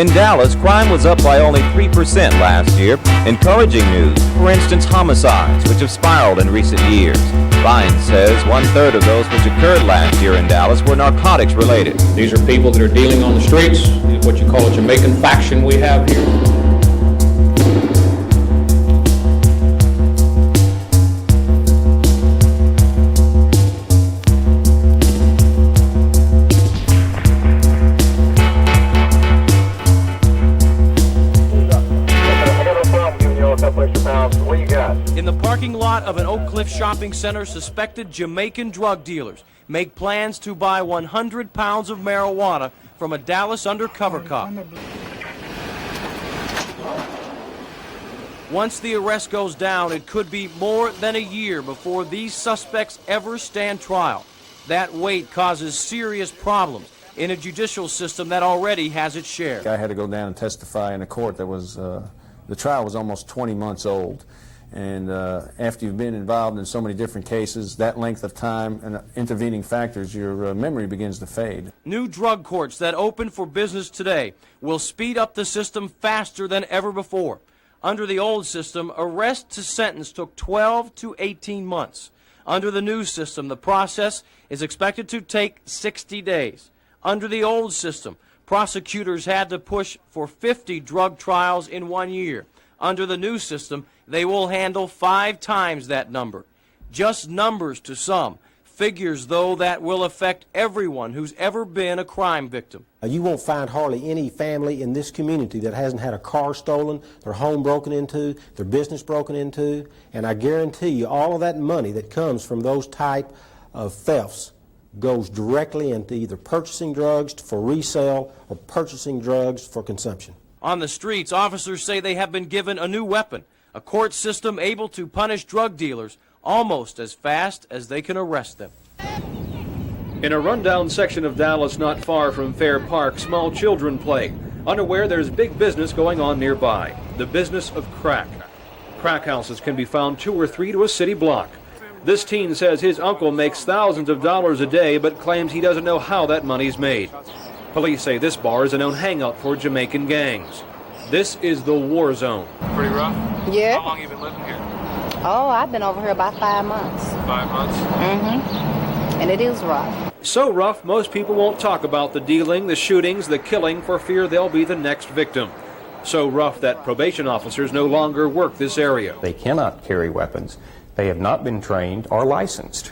In Dallas, crime was up by only 3% last year. Encouraging news, for instance, homicides, which have spiraled in recent years. Vines says 1/3 of those which occurred last year in Dallas were narcotics related. These are people that are dealing on the streets, what you call a Jamaican faction we have here. In the parking lot of an Oak Cliff shopping center, suspected Jamaican drug dealers make plans to buy 100 pounds of marijuana from a Dallas undercover cop. Once the arrest goes down, it could be more than a year before these suspects ever stand trial. That wait causes serious problems in a judicial system that already has its share. I had to go down and testify in a court that was, the trial was almost 20 months old. And after you've been involved in so many different cases, that length of time and intervening factors, your memory begins to fade. New drug courts that open for business today will speed up the system faster than ever before. Under the old system, arrest to sentence took 12 to 18 months. Under the new system, the process is expected to take 60 days. Under the old system, prosecutors had to push for 50 drug trials in 1 year. Under the new system, they will handle 5 times that number. Just numbers to some. Figures, though, that will affect everyone who's ever been a crime victim. You won't find hardly any family in this community that hasn't had a car stolen, their home broken into, their business broken into, and I guarantee you all of that money that comes from those type of thefts goes directly into either purchasing drugs for resale or purchasing drugs for consumption. On the streets, officers say they have been given a new weapon, a court system able to punish drug dealers almost as fast as they can arrest them. In a rundown section of Dallas not far from Fair Park, small children play, unaware there's big business going on nearby, the business of crack. Crack houses can be found 2 or 3 to a city block. This teen says his uncle makes thousands of dollars a day, but claims he doesn't know how that money's made. Police say this bar is a known hangout for Jamaican gangs. This is the war zone. Pretty rough? Yeah. How long have you been living here? Oh, I've been over here about 5 months. 5 months? Mm-hmm. And it is rough. So rough, most people won't talk about the dealing, the shootings, the killing for fear they'll be the next victim. So rough that probation officers no longer work this area. They cannot carry weapons. They have not been trained or licensed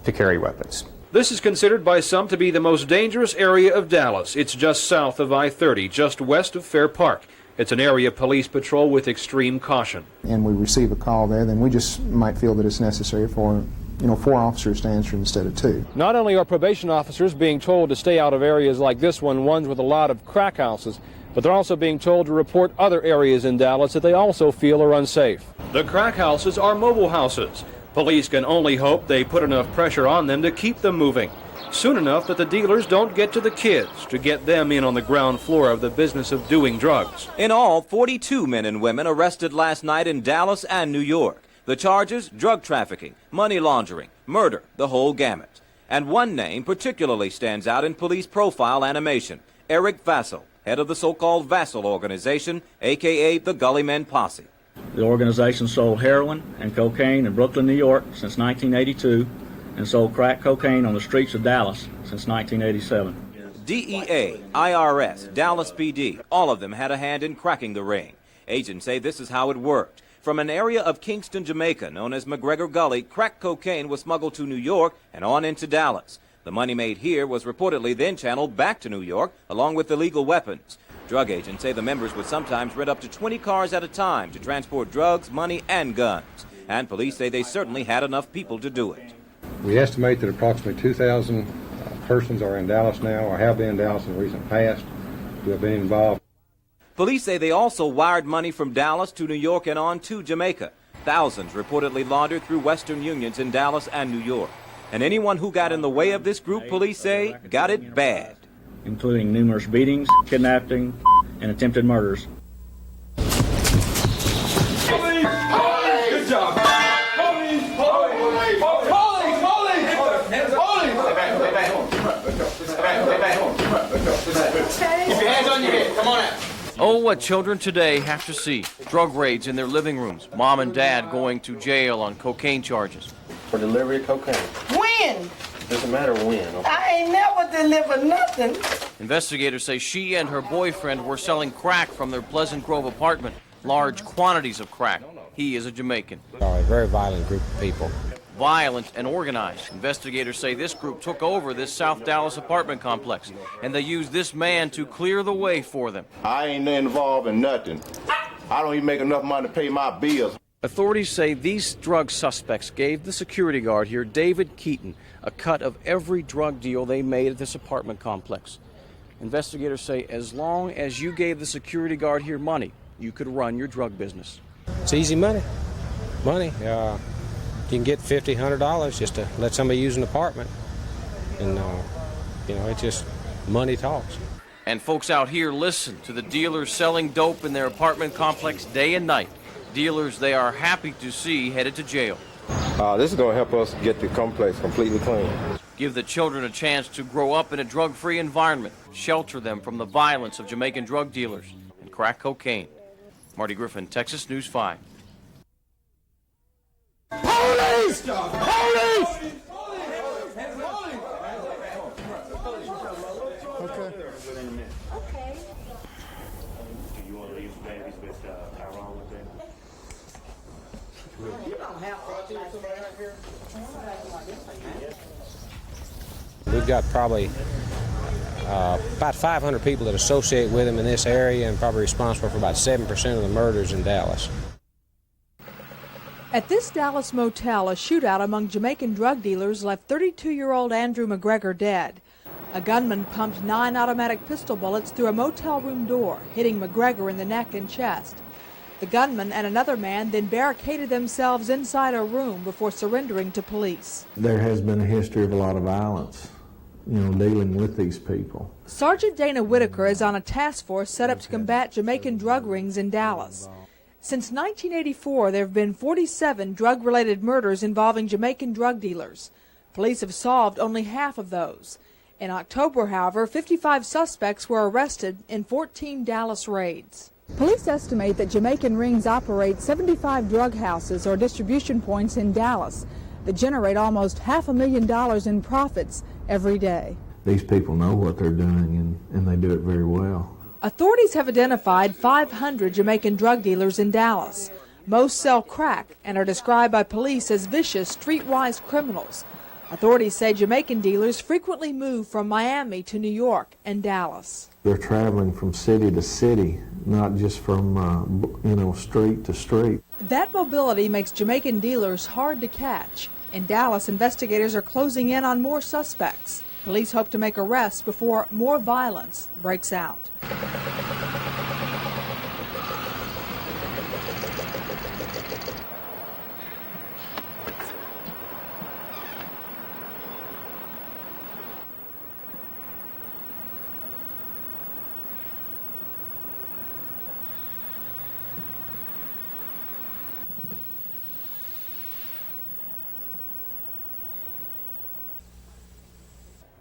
to carry weapons. This is considered by some to be the most dangerous area of Dallas. It's just south of I-30, just west of Fair Park. It's an area police patrol with extreme caution. And we receive a call there, then we just might feel that it's necessary for 4 officers to answer instead of 2. Not only are probation officers being told to stay out of areas like this one, ones with a lot of crack houses, but they're also being told to report other areas in Dallas that they also feel are unsafe. The crack houses are mobile houses. Police can only hope they put enough pressure on them to keep them moving, soon enough that the dealers don't get to the kids, to get them in on the ground floor of the business of doing drugs. In all, 42 men and women arrested last night in Dallas and New York. The charges, drug trafficking, money laundering, murder, the whole gamut. And one name particularly stands out in police profile animation, Eric Vassel, head of the so-called Vassel organization, a.k.a. the Gully Men Posse. The organization sold heroin and cocaine in Brooklyn, New York since 1982 and sold crack cocaine on the streets of Dallas since 1987. DEA, IRS, Dallas PD, all of them had a hand in cracking the ring. Agents say this is how it worked. From an area of Kingston, Jamaica, known as McGregor Gully, crack cocaine was smuggled to New York and on into Dallas. The money made here was reportedly then channeled back to New York, along with illegal weapons. Drug agents say the members would sometimes rent up to 20 cars at a time to transport drugs, money, and guns. And police say they certainly had enough people to do it. We estimate that approximately 2,000 persons are in Dallas now, or have been in Dallas in the recent past, who have been involved. Police say they also wired money from Dallas to New York and on to Jamaica. Thousands reportedly laundered through Western unions in Dallas and New York. And anyone who got in the way of this group, police say, got it bad. Including numerous beatings, kidnapping, and attempted murders. Good job. Keep your hands on your head. Come Come on out. Oh, what children today have to see. Drug raids in their living rooms. Mom and dad going to jail on cocaine charges. For delivery of cocaine. When? Doesn't matter when. I ain't never delivered nothing. Investigators say she and her boyfriend were selling crack from their Pleasant Grove apartment. Large quantities of crack. He is a Jamaican. A very violent group of people. Violent and organized. Investigators say this group took over this South Dallas apartment complex, and they used this man to clear the way for them. I ain't involved in nothing. I don't even make enough money to pay my bills. Authorities say these drug suspects gave the security guard here, David Keaton, a cut of every drug deal they made at this apartment complex. Investigators say as long as you gave the security guard here money, you could run your drug business. It's easy money. You can get $50, $100 just to let somebody use an apartment. And, it's just money talks. And folks out here listen to the dealers selling dope in their apartment complex day and night. Dealers they are happy to see headed to jail. This is going to help us get the complex completely clean. Give the children a chance to grow up in a drug-free environment. Shelter them from the violence of Jamaican drug dealers and crack cocaine. Marty Griffin, Texas News 5. Police! Police! Okay. Do you want to leave the babies with Tyrone with them? You don't have to keep somebody out here. We've got probably about 500 people that associate with him in this area and probably responsible for about 7% of the murders in Dallas. At this Dallas motel, a shootout among Jamaican drug dealers left 32-year-old Andrew McGregor dead. A gunman pumped 9 automatic pistol bullets through a motel room door, hitting McGregor in the neck and chest. The gunman and another man then barricaded themselves inside a room before surrendering to police. There has been a history of a lot of violence, dealing with these people. Sergeant Dana Whitaker is on a task force set up to combat Jamaican drug rings in Dallas. Since 1984, there have been 47 drug-related murders involving Jamaican drug dealers. Police have solved only half of those. In October, however, 55 suspects were arrested in 14 Dallas raids. Police estimate that Jamaican rings operate 75 drug houses or distribution points in Dallas that generate almost $500,000 in profits every day. These people know what they're doing, and they do it very well. Authorities have identified 500 Jamaican drug dealers in Dallas. Most sell crack and are described by police as vicious, streetwise criminals. Authorities say Jamaican dealers frequently move from Miami to New York and Dallas. They're traveling from city to city, not just from, street to street. That mobility makes Jamaican dealers hard to catch. In Dallas, investigators are closing in on more suspects. Police hope to make arrests before more violence breaks out.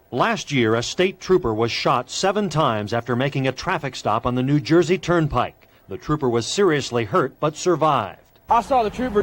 Last year, a state trooper was shot 7 times after making a traffic stop on the New Jersey Turnpike. The trooper was seriously hurt but survived. I saw the trooper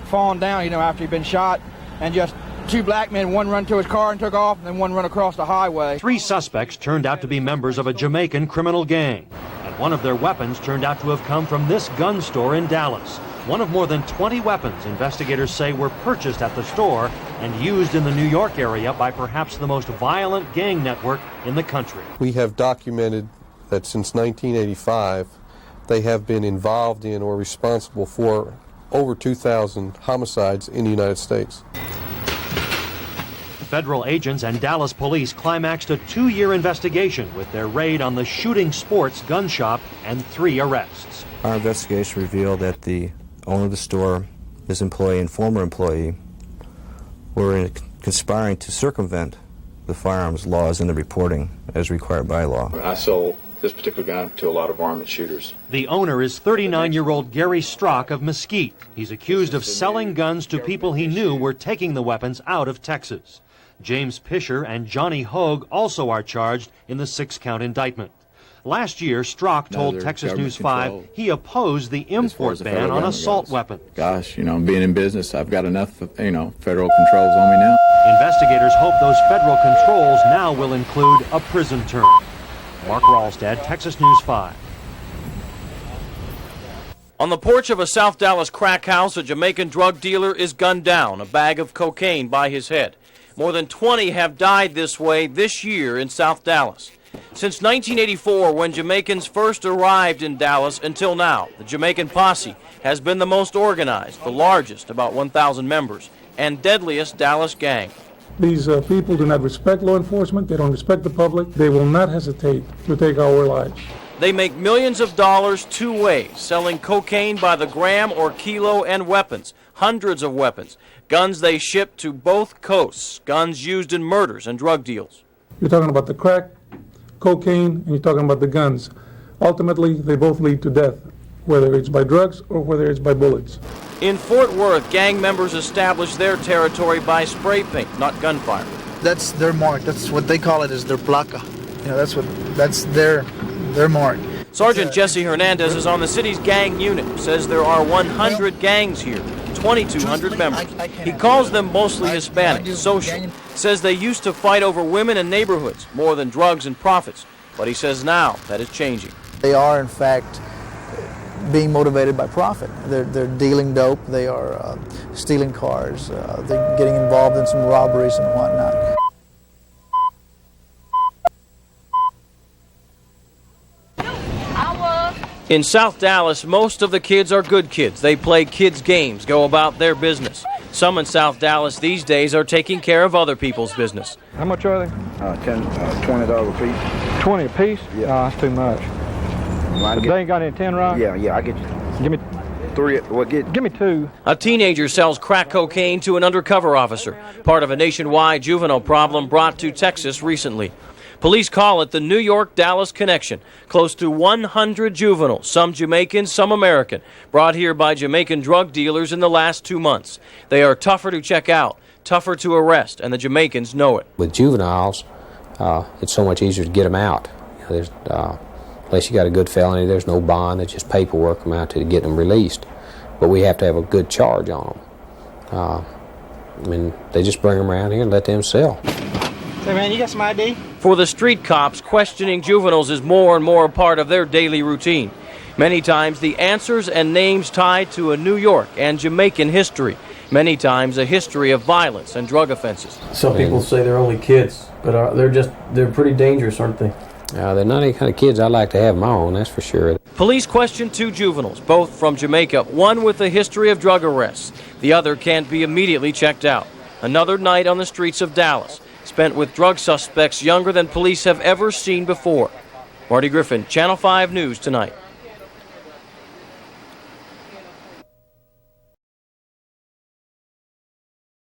falling down, after he'd been shot, and just 2 black men, one run to his car and took off, and then one run across the highway. 3 suspects turned out to be members of a Jamaican criminal gang, and one of their weapons turned out to have come from this gun store in Dallas. One of more than 20 weapons investigators say were purchased at the store and used in the New York area by perhaps the most violent gang network in the country. We have documented that since 1985, they have been involved in or responsible for over 2,000 homicides in the United States. Federal agents and Dallas police climaxed a 2-year investigation with their raid on the Shooting Sports gun shop and 3 arrests. Our investigation revealed that the owner of the store, his employee, and former employee were conspiring to circumvent the firearms laws and the reporting as required by law. I sold this particular gun to a lot of varmint shooters. The owner is 39-year-old Gary Strock of Mesquite. He's accused of selling guns to people he knew were taking the weapons out of Texas. James Pisher and Johnny Hogue also are charged in the 6-count indictment. Last year, Strzok told Texas News 5 he opposed the import ban on assault weapons. Gosh, being in business, I've got enough, federal controls on me now. Investigators hope those federal controls now will include a prison term. Mark Ralstad, Texas News 5. On the porch of a South Dallas crack house, a Jamaican drug dealer is gunned down, a bag of cocaine by his head. More than 20 have died this way this year in South Dallas. Since 1984, when Jamaicans first arrived in Dallas, until now, the Jamaican posse has been the most organized, the largest, about 1,000 members, and deadliest Dallas gang. These people do not respect law enforcement. They don't respect the public. They will not hesitate to take our lives. They make millions of dollars two ways, selling cocaine by the gram or kilo and weapons, hundreds of weapons, guns they ship to both coasts, guns used in murders and drug deals. You're talking about the crack, cocaine, and you're talking about the guns. Ultimately, they both lead to death, whether it's by drugs or whether it's by bullets. In Fort Worth, gang members establish their territory by spray paint, not gunfire. That's their mark. That's what they call it, is their placa. That's their mark. Sergeant Jesse Hernandez is on the city's gang unit, says there are 100 gangs here, 2,200 members. He calls them mostly Hispanic, social. Says they used to fight over women and neighborhoods more than drugs and profits, but he says now that is changing. They are, in fact, being motivated by profit. They're dealing dope, they are stealing cars, they're getting involved in some robberies and whatnot. In South Dallas, most of the kids are good kids. They play kids' games, go about their business. Some in South Dallas these days are taking care of other people's business. How much are they? $20 a piece. 20 a piece? Yeah. No, that's too much. They ain't got any 10 rock? Yeah, I get you. Give me 3. Well, give me 2. A teenager sells crack cocaine to an undercover officer, part of a nationwide juvenile problem brought to Texas recently. Police call it the New York-Dallas connection. Close to 100 juveniles, some Jamaican, some American, brought here by Jamaican drug dealers in the last 2 months. They are tougher to check out, tougher to arrest, and the Jamaicans know it. With juveniles, it's so much easier to get them out. Unless you got a good felony, there's no bond. It's just paperwork amount to get them released. But we have to have a good charge on them. They just bring them around here and let them sell. Hey man, you got some ID? For the street cops, questioning juveniles is more and more a part of their daily routine. Many times the answers and names tied to a New York and Jamaican history. Many times a history of violence and drug offenses. Some people say they're only kids, but they're pretty dangerous, aren't they? They're not any kind of kids I'd like to have my own, that's for sure. Police questioned 2 juveniles, both from Jamaica, one with a history of drug arrests. The other can't be immediately checked out. Another night on the streets of Dallas, spent with drug suspects younger than police have ever seen before. Marty Griffin, Channel 5 News Tonight.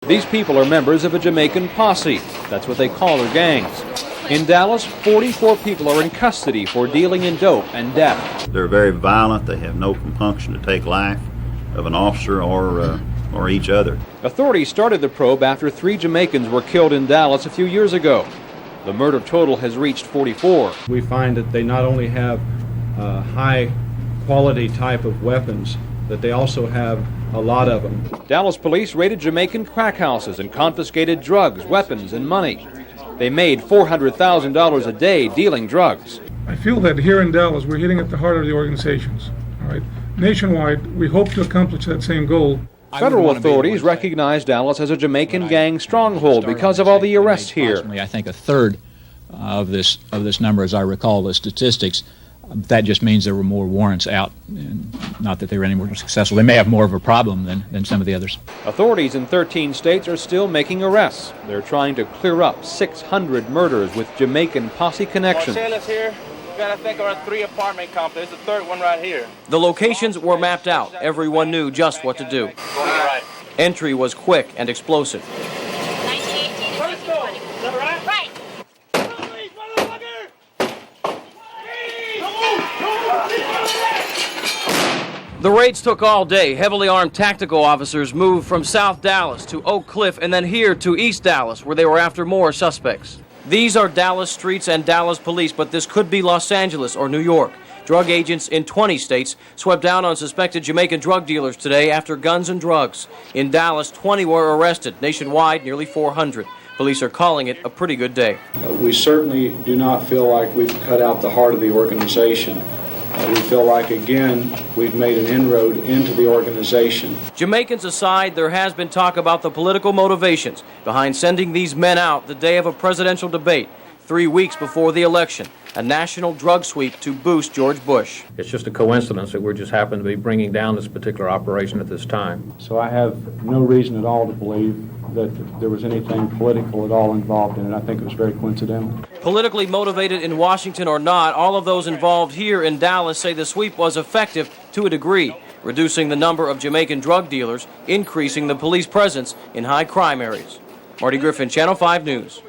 These people are members of a Jamaican posse. That's what they call their gangs. In Dallas, 44 people are in custody for dealing in dope and death. They're very violent. They have no compunction to take life of an officer or each other. Authorities started the probe after 3 Jamaicans were killed in Dallas a few years ago. The murder total has reached 44. We find that they not only have high quality type of weapons, that they also have a lot of them. Dallas police raided Jamaican crack houses and confiscated drugs, weapons, and money. They made $400,000 a day dealing drugs. I feel that here in Dallas, we're hitting at the heart of the organizations. All right. Nationwide, we hope to accomplish that same goal. Federal authorities recognize Dallas as a Jamaican gang stronghold because of all the arrests here. I think a third of this number, as I recall the statistics. That just means there were more warrants out, and not that they were any more successful. They may have more of a problem than some of the others. Authorities in 13 states are still making arrests. They're trying to clear up 600 murders with Jamaican posse connections. Marcella's here. We got, I think, our 3 apartment complex. There's the 3rd one right here. The locations were mapped out. Everyone knew just what to do. Right. Entry was quick and explosive. The raids took all day. Heavily armed tactical officers moved from South Dallas to Oak Cliff and then here to East Dallas, where they were after more suspects. These are Dallas streets and Dallas police, but this could be Los Angeles or New York. Drug agents in 20 states swept down on suspected Jamaican drug dealers today after guns and drugs. In Dallas, 20 were arrested. Nationwide, nearly 400. Police are calling it a pretty good day. We certainly do not feel like we've cut out the heart of the organization. We feel like, again, we've made an inroad into the organization. Jamaicans aside, there has been talk about the political motivations behind sending these men out the day of a presidential debate, 3 weeks before the election, a national drug sweep to boost George Bush. It's just a coincidence that we just happen to be bringing down this particular operation at this time. So I have no reason at all to believe that there was anything political at all involved in it. I think it was very coincidental. Politically motivated in Washington or not, all of those involved here in Dallas say the sweep was effective to a degree, reducing the number of Jamaican drug dealers, increasing the police presence in high crime areas. Marty Griffin, Channel 5 News.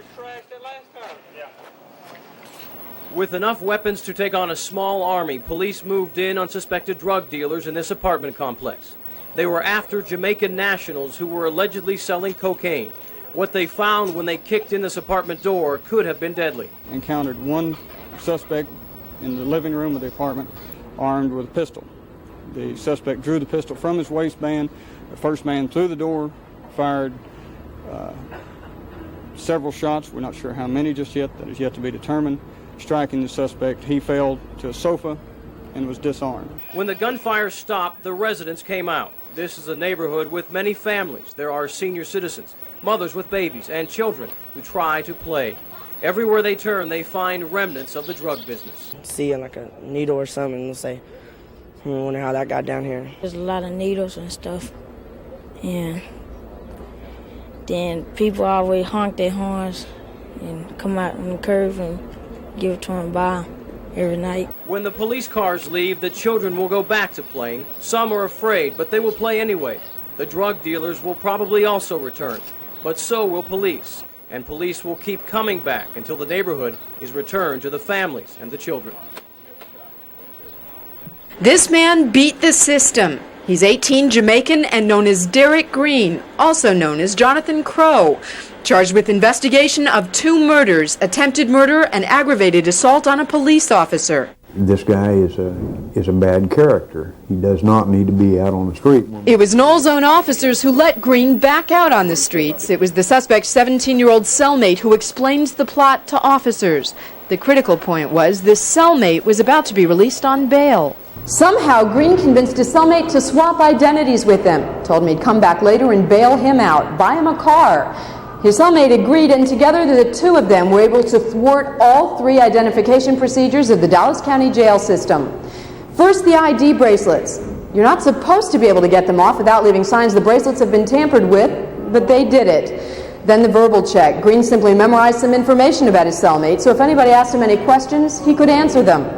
With enough weapons to take on a small army, police moved in on suspected drug dealers in this apartment complex. They were after Jamaican nationals who were allegedly selling cocaine. What they found when they kicked in this apartment door could have been deadly. Encountered one suspect in the living room of the apartment armed with a pistol. The suspect drew the pistol from his waistband. The first man through the door fired several shots. We're not sure how many just yet. That is yet to be determined. Striking the suspect, he fell to a sofa and was disarmed. When the gunfire stopped, the residents came out. This is a neighborhood with many families. There are senior citizens, mothers with babies, and children who try to play. Everywhere they turn, they find remnants of the drug business. See like a needle or something, and say, I wonder how that got down here. There's a lot of needles and stuff, and then people always honk their horns and come out on the curve and give it to them by every night. When the police cars leave, the children will go back to playing. Some are afraid, but they will play anyway. The drug dealers will probably also return, but so will police. And police will keep coming back until the neighborhood is returned to the families and the children. This man beat the system. He's 18, Jamaican, and known as Derek Green, also known as Jonathan Crow, charged with investigation of 2 murders, attempted murder, and aggravated assault on a police officer. This guy is a bad character. He does not need to be out on the street. It was Knoll's own officers who let Green back out on the streets. It was the suspect's 17-year-old cellmate who explains the plot to officers. The critical point was this cellmate was about to be released on bail. Somehow, Green convinced his cellmate to swap identities with him, told him he'd come back later and bail him out, buy him a car. His cellmate agreed, and together the 2 of them were able to thwart all 3 identification procedures of the Dallas County jail system. First, the ID bracelets. You're not supposed to be able to get them off without leaving signs the bracelets have been tampered with, but they did it. Then the verbal check. Green simply memorized some information about his cellmate, so if anybody asked him any questions, he could answer them.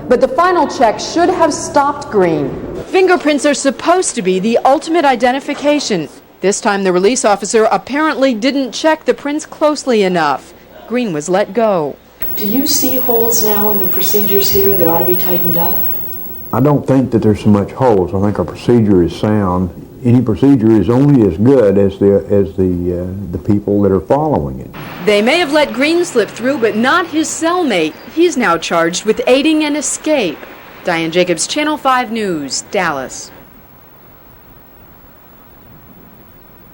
But the final check should have stopped Green. Fingerprints are supposed to be the ultimate identification. This time the release officer apparently didn't check the prints closely enough. Green was let go. Do you see holes now in the procedures here that ought to be tightened up? I don't think that there's so much holes. I think our procedure is sound. Any procedure is only as good as the people that are following it. They may have let Green slip through, but not his cellmate. He's now charged with aiding an escape. Diane Jacobs, Channel 5 News, Dallas.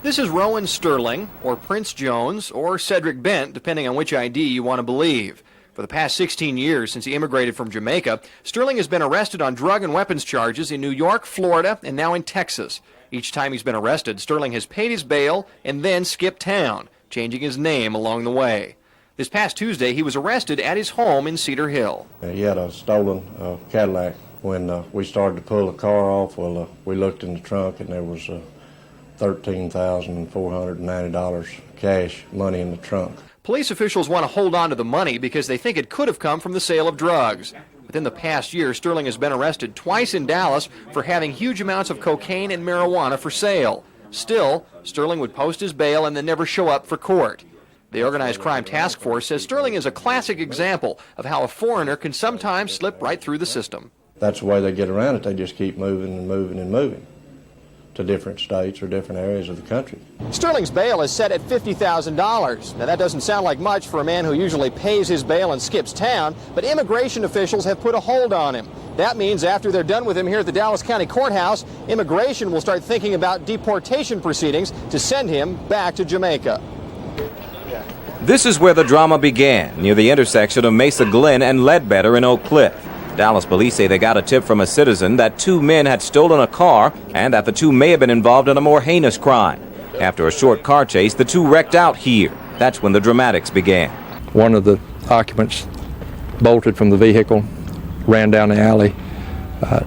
This is Rowan Sterling, or Prince Jones, or Cedric Bent, depending on which ID you want to believe. For the past 16 years since he immigrated from Jamaica, Sterling has been arrested on drug and weapons charges in New York, Florida, and now in Texas. Each time he's been arrested, Sterling has paid his bail and then skipped town, changing his name along the way. This past Tuesday, he was arrested at his home in Cedar Hill. He had a stolen Cadillac. When we started to pull the car off, we looked in the trunk and there was $13,490 cash money in the trunk. Police officials want to hold on to the money because they think it could have come from the sale of drugs. Within the past year, Sterling has been arrested twice in Dallas for having huge amounts of cocaine and marijuana for sale. Still, Sterling would post his bail and then never show up for court. The Organized Crime Task Force says Sterling is a classic example of how a foreigner can sometimes slip right through the system. That's the way they get around it. They just keep moving and moving and moving. to different states or different areas of the country. Sterling's bail is set at $50,000. Now, that doesn't sound like much for a man who usually pays his bail and skips town, but immigration officials have put a hold on him. That means after they're done with him here at the Dallas County Courthouse, immigration will start thinking about deportation proceedings to send him back to Jamaica. This is where the drama began, near the intersection of Mesa Glen and Ledbetter in Oak Cliff. Dallas police say they got a tip from a citizen that two men had stolen a car and that the two may have been involved in a more heinous crime. After a short car chase, the two wrecked out here. That's when the dramatics began. One of the occupants bolted from the vehicle, ran down the alley,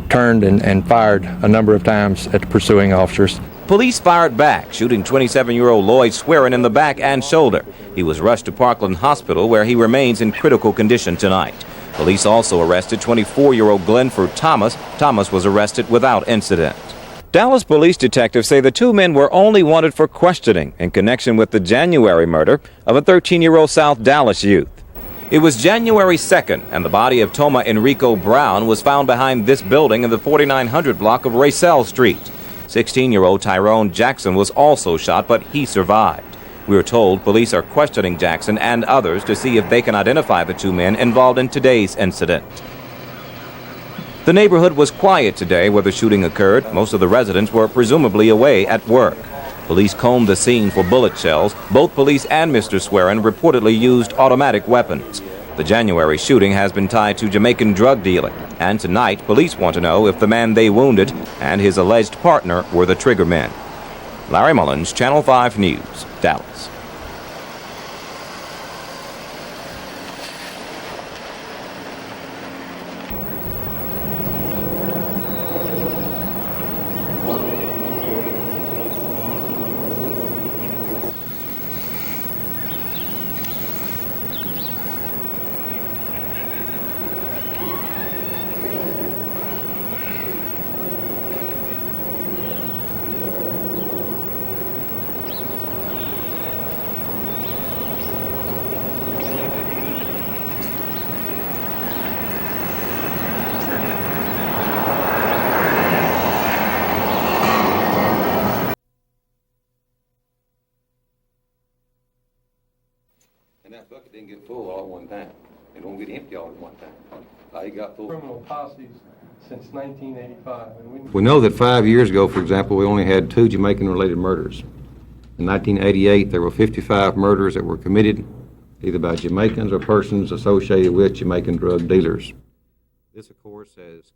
turned and fired a number of times at the pursuing officers. Police fired back, shooting 27-year-old Lloyd Swearin in the back and shoulder. He was rushed to Parkland Hospital, where he remains in critical condition tonight. Police also arrested 24-year-old Glenford Thomas. Thomas was arrested without incident. Dallas police detectives say the two men were only wanted for questioning in connection with the January murder of a 13-year-old South Dallas youth. It was January 2nd, and the body of Toma Enrico Brown was found behind this building in the 4900 block of Vassel Street. 16-year-old Tyrone Jackson was also shot, but he survived. We are told police are questioning Jackson and others to see if they can identify the two men involved in today's incident. The neighborhood was quiet today where the shooting occurred. Most of the residents were presumably away at work. Police combed the scene for bullet shells. Both police and Mr. Swearin reportedly used automatic weapons. The January shooting has been tied to Jamaican drug dealing, and tonight police want to know if the man they wounded and his alleged partner were the triggermen. Larry Mullins, Channel 5 News, Dallas. And that bucket didn't get full all at one time. It won't get empty all at one time. It got full. Criminal posses since 1985. And we know that 5 years ago, for example, we only had 2 Jamaican-related murders. In 1988, there were 55 murders that were committed either by Jamaicans or persons associated with Jamaican drug dealers. This, of course, has